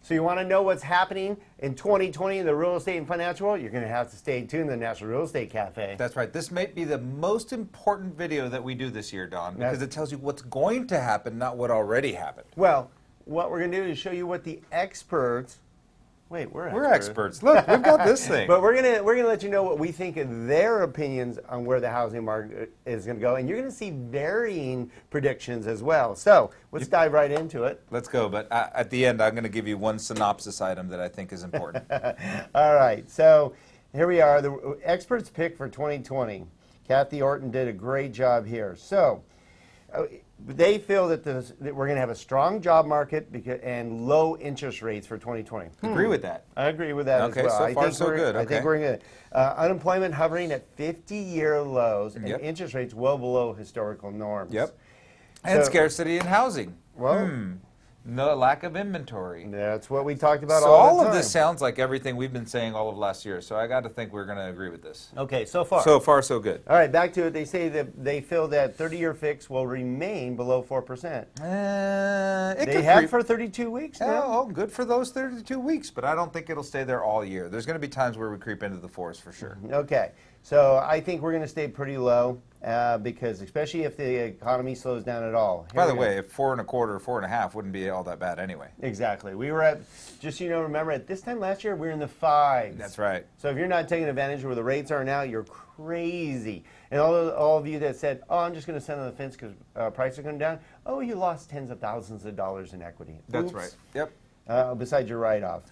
So you want to know what's happening in 2020 in the real estate and financial world? You're going to have to stay tuned to the National Real Estate Cafe. That's right. This might be the most important video that we do this year, Don, because it tells you what's going to happen, not what already happened. Well, what we're going to do is show you what the experts. Wait, we're experts. Look, we've got this thing. But we're gonna let you know what we think of their opinions on where the housing market is going to go, and you're going to see varying predictions as well. So let's dive right into it. Let's go. But at the end, I'm going to give you one synopsis item that I think is important. All right. So here we are. The experts pick for 2020. Kathy Orton did a great job here. So they feel that we're going to have a strong job market and low interest rates for 2020. Agree with that. I agree with that as well. So far so good. I think we're good. Unemployment hovering at 50-year lows and interest rates well below historical norms. Yep. And scarcity in housing. Well, no lack of inventory. That's what we talked about so all the time. All of this sounds like everything we've been saying all of last year. So I got to think we're going to agree with this. Okay, so far. So far, so good. All right, back to it. They say that they feel that 30-year fix will remain below 4%. They have for 32 weeks now. Oh, good for those 32 weeks, but I don't think it'll stay there all year. There's going to be times where we creep into the fours for sure. Okay, so I think we're going to stay pretty low because especially if the economy slows down at all. By the way, 4.25 or 4.5 wouldn't be all that bad anyway. Exactly. We were at, just so you know, remember at this time last year we were in the 5s. That's right. So if you're not taking advantage of where the rates are now, you're crazy. And all of you that said, oh, I'm just going to sit on the fence because prices are going down, oh, you lost tens of thousands of dollars in equity. That's right. Yep. Besides your write-off.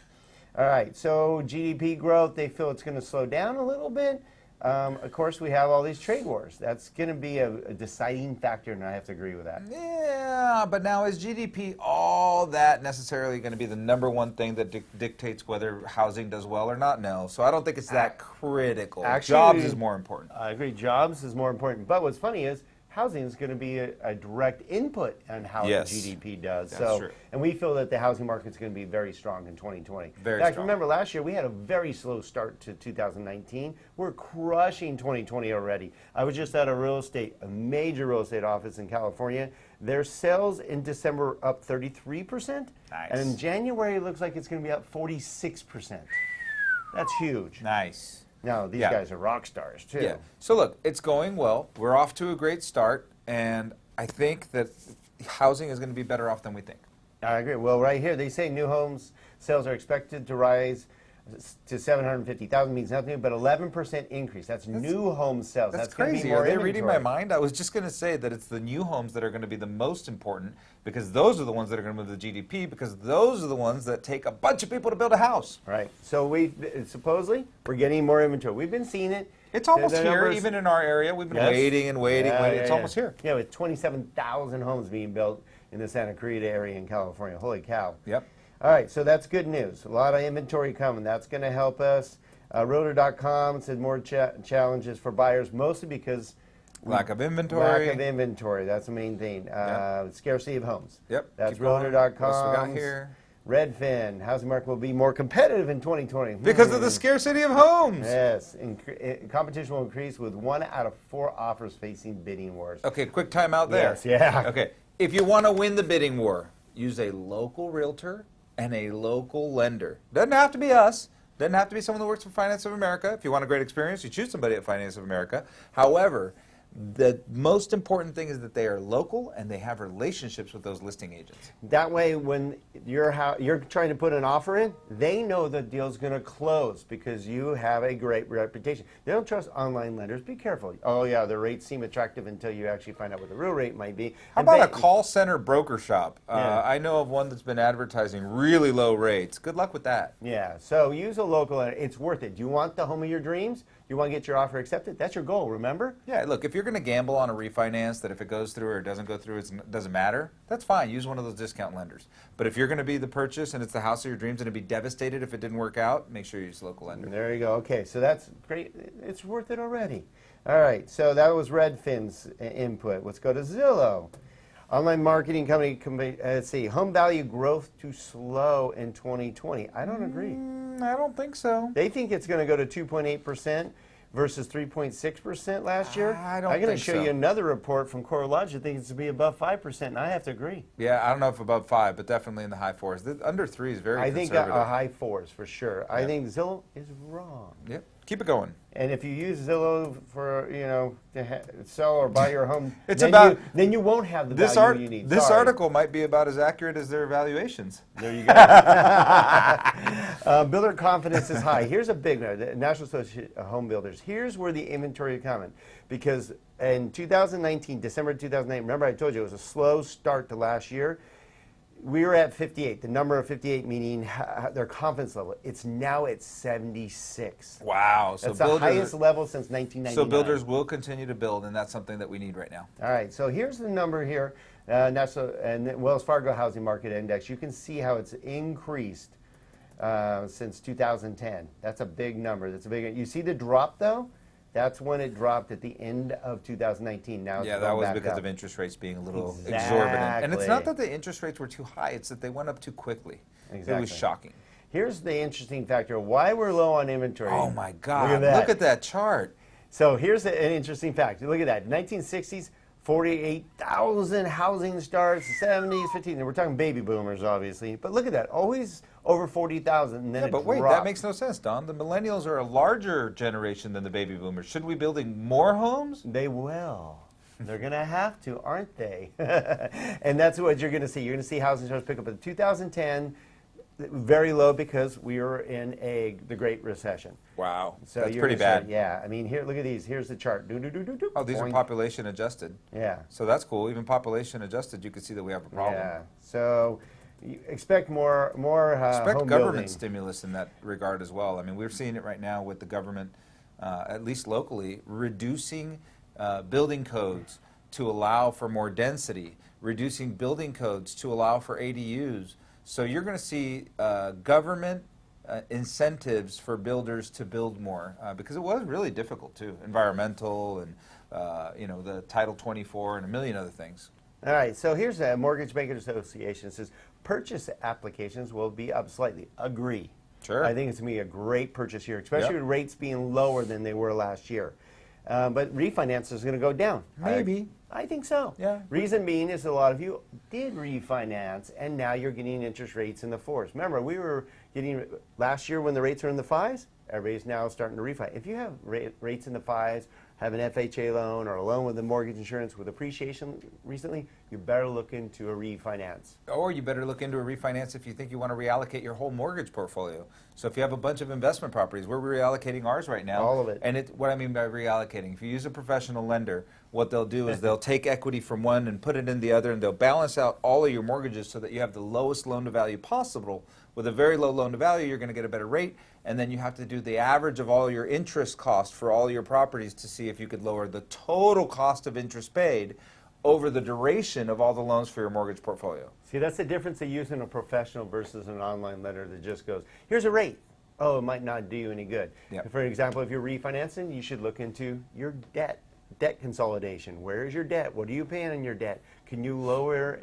All right, so GDP growth, they feel it's going to slow down a little bit. Of course, we have all these trade wars. That's going to be a deciding factor, and I have to agree with that. Yeah, but now is GDP all that necessarily going to be the #1 thing that dictates whether housing does well or not? No. So I don't think it's that critical. Actually, jobs is more important. I agree. Jobs is more important. But what's funny is housing is going to be a direct input on how the GDP does. That's true. And we feel that the housing market is going to be very strong in 2020. Very in fact, strong. remember last year we had a very slow start to 2019. We're crushing 2020 already. I was just at a major real estate office in California. Their sales in December up 33%. Nice. And in January it looks like it's going to be up 46%. That's huge. Nice. Now, these guys are rock stars, too. Yeah. So, look, it's going well. We're off to a great start, and I think that housing is going to be better off than we think. I agree. Well, right here, they say new homes sales are expected to rise to 750,000, means nothing, but 11% increase. That's new home sales. That's gonna crazy. Be more Are they inventory. reading my mind? I was just going to say that it's the new homes that are going to be the most important because those are the ones that are going to move the GDP because those are the ones that take a bunch of people to build a house. Right. So supposedly we're getting more inventory. We've been seeing it. It's almost here, even in our area. We've been waiting and waiting. It's almost here. Yeah, with 27,000 homes being built in the Santa Clarita area in California. Holy cow. Yep. All right, so that's good news. A lot of inventory coming. That's going to help us. Realtor.com said more challenges for buyers, mostly because lack of inventory. Lack of inventory. That's the main thing. Scarcity of homes. Yep. That's Realtor.com. What else we got here? Redfin. Housing market will be more competitive in 2020 because of the scarcity of homes. Yes. Competition will increase with 1 out of 4 offers facing bidding wars. Okay, quick time out there. Yes. Yeah. Okay. If you want to win the bidding war, use a local realtor and a local lender. Doesn't have to be us. Doesn't have to be someone that works for Finance of America. If you want a great experience, you choose somebody at Finance of America. However, the most important thing is that they are local and they have relationships with those listing agents. That way, when you're trying to put an offer in, they know the deal's going to close because you have a great reputation. They don't trust online lenders. Be careful. Oh, yeah, the rates seem attractive until you actually find out what the real rate might be. How about a call center broker shop? I know of one that's been advertising really low rates. Good luck with that. Yeah, so use a local lender. It's worth it. Do you want the home of your dreams? You want to get your offer accepted? That's your goal, remember? Yeah, look, if you're going to gamble on a refinance that if it goes through or it doesn't go through, it doesn't matter, that's fine. Use one of those discount lenders. But if you're going to be the purchase and it's the house of your dreams and it'd be devastated if it didn't work out, make sure you use a local lender. There you go. Okay, so that's great. It's worth it already. All right, so that was Redfin's input. Let's go to Zillow. Online marketing company, let's see, home value growth to slow in 2020. I don't agree. I don't think so. They think it's going to go to 2.8% versus 3.6% last year. I don't I'm going to think show so. you another report from CoreLogic that thinks it's to be above 5%, and I have to agree. Yeah, I don't know if above 5, but definitely in the high 4s. Under 3 is very I think conservative. a high 4s for sure. I think Zillow is wrong. Yep. Keep it going. And if you use Zillow for, to sell or buy your home, It's then, about- then you won't have the This value you need. This Sorry. article might be about as accurate as their evaluations. There you go. Builder confidence is high. Here's a big one. The National Association of Home Builders. Here's where the inventory is coming. Because in 2019, December 2008, remember I told you it was a slow start to last year. We were at 58. The number of 58 meaning their confidence level. It's now at 76. Wow. So That's the builders, highest level since 1999. so builders will continue to build, and that's something that we need right now. All right, so here's the number here, National and the Wells Fargo Housing Market Index. You can see how it's increased since 2010. That's a big number. That's a big. You see the drop though? That's when it dropped at the end of 2019. Now it's Yeah, that going was back because up. of interest rates being a little exorbitant. And it's not Exactly. that the interest rates were too high, it's that they went up too quickly. It Exactly. was shocking. Here's the interesting factor: why we're low on inventory. Oh my God. Look at that. chart. So here's an interesting fact. Look at that. 1960s, 48,000 housing starts. 70s, 15. And we're talking baby boomers, obviously. But look at that. Always over 40,000. And then Yeah, it but wait, that dropped. makes no sense, Don. The millennials are a larger generation than the baby boomers. Should we be building more homes? They will. They're going to have to, aren't they? And that's what you're going to see. You're going to see housing starts pick up in 2010, very low because we were in the Great Recession. Wow, So that's you're pretty gonna bad. start- yeah, I mean, here, look at these. Here's the chart. Oh, these are Boing. population adjusted. Yeah. So that's cool. Even population adjusted, you can see that we have a problem. Yeah. So you expect more Expect home government building. stimulus in that regard as well. I mean, we're seeing it right now with the government, at least locally, reducing building codes to allow for more density, reducing building codes to allow for ADUs. So you're going to see government incentives for builders to build more because it was really difficult too, environmental and the Title 24 and a million other things. All right, so here's a Mortgage Bankers Association. It says purchase applications will be up slightly. Agree. Sure. I think it's going to be a great purchase year, especially Yep. with rates being lower than they were last year. But refinance is going to go down. Maybe. I think so. Yeah. Reason being is a lot of you did refinance, and now you're getting interest rates in the 4s. Remember, we were getting, last year when the rates were in the 5s, everybody's now starting to refi. If you have rates in the 5s, have an FHA loan or a loan with a mortgage insurance with appreciation recently, you better look into a refinance. Or you better look into a refinance if you think you want to reallocate your whole mortgage portfolio. So if you have a bunch of investment properties, we're reallocating ours right now. All of it. And what I mean by reallocating, if you use a professional lender, what they'll do is they'll take equity from one and put it in the other, and they'll balance out all of your mortgages so that you have the lowest loan to value possible. With a very low loan to value, you're going to get a better rate, and then you have to do the average of all your interest cost for all your properties to see if you could lower the total cost of interest paid over the duration of all the loans for your mortgage portfolio. See, that's the difference of using a professional versus an online lender that just goes, here's a rate. Oh, it might not do you any good. Yep. For example, if you're refinancing, you should look into your debt consolidation. Where is your debt? What are you paying on your debt? Can you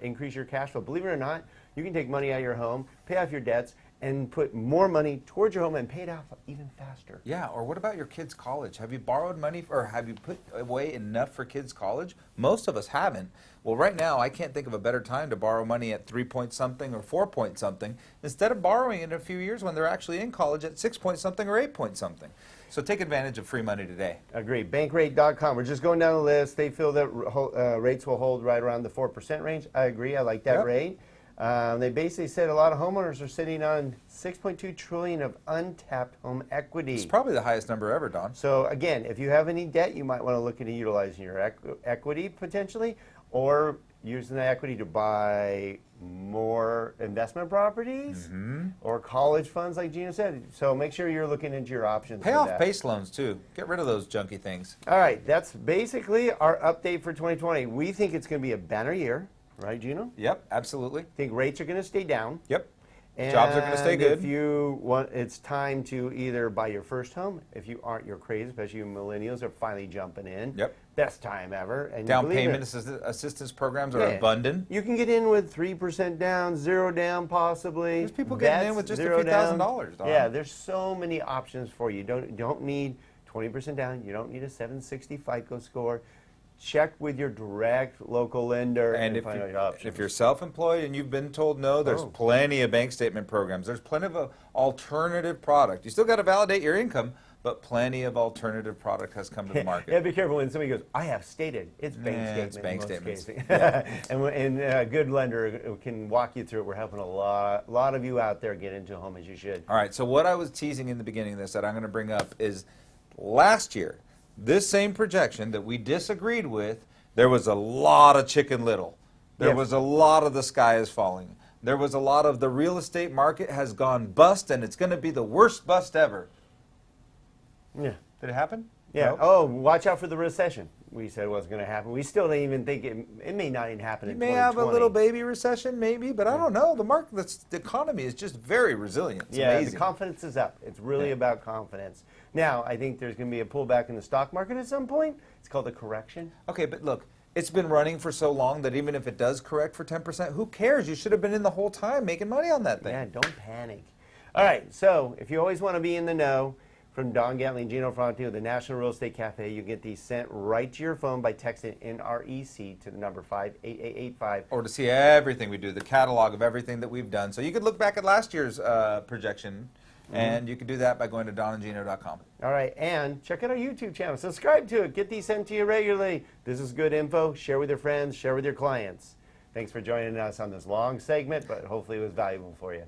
increase your cash flow? Believe it or not, you can take money out of your home, pay off your debts, and put more money towards your home and pay it off even faster. Yeah, or what about your kids' college? Have you borrowed money or have you put away enough for kids' college? Most of us haven't. Well, right now, I can't think of a better time to borrow money at 3 point something or 4 point something instead of borrowing in a few years when they're actually in college at 6 point something or 8 point something. So take advantage of free money today. Agree. Bankrate.com. We're just going down the list. They feel that rates will hold right around the 4% range. I agree. I like that Yep. rate. They basically said a lot of homeowners are sitting on $6.2 trillion of untapped home equity. It's probably the highest number ever, Don. So again, if you have any debt, you might want to look into utilizing your equity potentially, or using the equity to buy more investment properties or college funds, like Gina said. So make sure you're looking into your options. Pay for off that. base loans, too. Get rid of those junky things. All right, that's basically our update for 2020. We think it's going to be a banner year, right, Gino? Yep, absolutely. Think rates are going to stay down. Yep. Jobs are going to stay And good. If you want, it's time to either buy your first home. If you aren't, you're crazy, especially you millennials are finally jumping in. Yep. Best time ever. And Down believe payment it, assistance programs are yeah, abundant. You can get in with 3% down, 0 down possibly. There's people getting in with just a zero few $1,000s, Don. Yeah, there's so many options for you. Don't need 20% down. You don't need a 760 FICO score. Check with your direct local lender And and find out your options. if you're self-employed and you've been told no, there's Oh. plenty of bank statement programs. There's plenty of alternative product. You still got to validate your income, but plenty of alternative product has come to the market. Yeah, be careful when somebody goes, I have stated. It's bank Yeah, statement. it's bank in most statements. cases. Yeah. and a good lender can walk you through it. We're helping a lot of you out there get into a home as you should. All right, so what I was teasing in the beginning of this that I'm going to bring up is last year, this same projection that we disagreed with, there was a lot of Chicken Little. There Yes. was a lot of the sky is falling. There was a lot of the real estate market has gone bust, and it's going to be the worst bust ever. Yeah. Did it happen? Yeah. No? Oh, watch out for the recession. We said it wasn't going to happen. We still don't even think it may not even happen You in may 2020. have a little baby recession, maybe, but I don't know. The market, the economy is just very resilient. It's Yeah, amazing. the confidence is up. It's really Yeah. about confidence. Now, I think there's going to be a pullback in the stock market at some point. It's called a correction. Okay, but look, it's been running for so long that even if it does correct for 10%, who cares? You should have been in the whole time making money on that thing. Yeah, don't panic. All right, so if you always want to be in the know, from Don Gatling and Gino Fronti of the National Real Estate Cafe, you get these sent right to your phone by texting NREC to the number 58885. Or to see everything we do, the catalog of everything that we've done. So you could look back at last year's projection, and you could do that by going to donandgino.com. All right, and check out our YouTube channel. Subscribe to it. Get these sent to you regularly. This is good info. Share with your friends. Share with your clients. Thanks for joining us on this long segment, but hopefully it was valuable for you.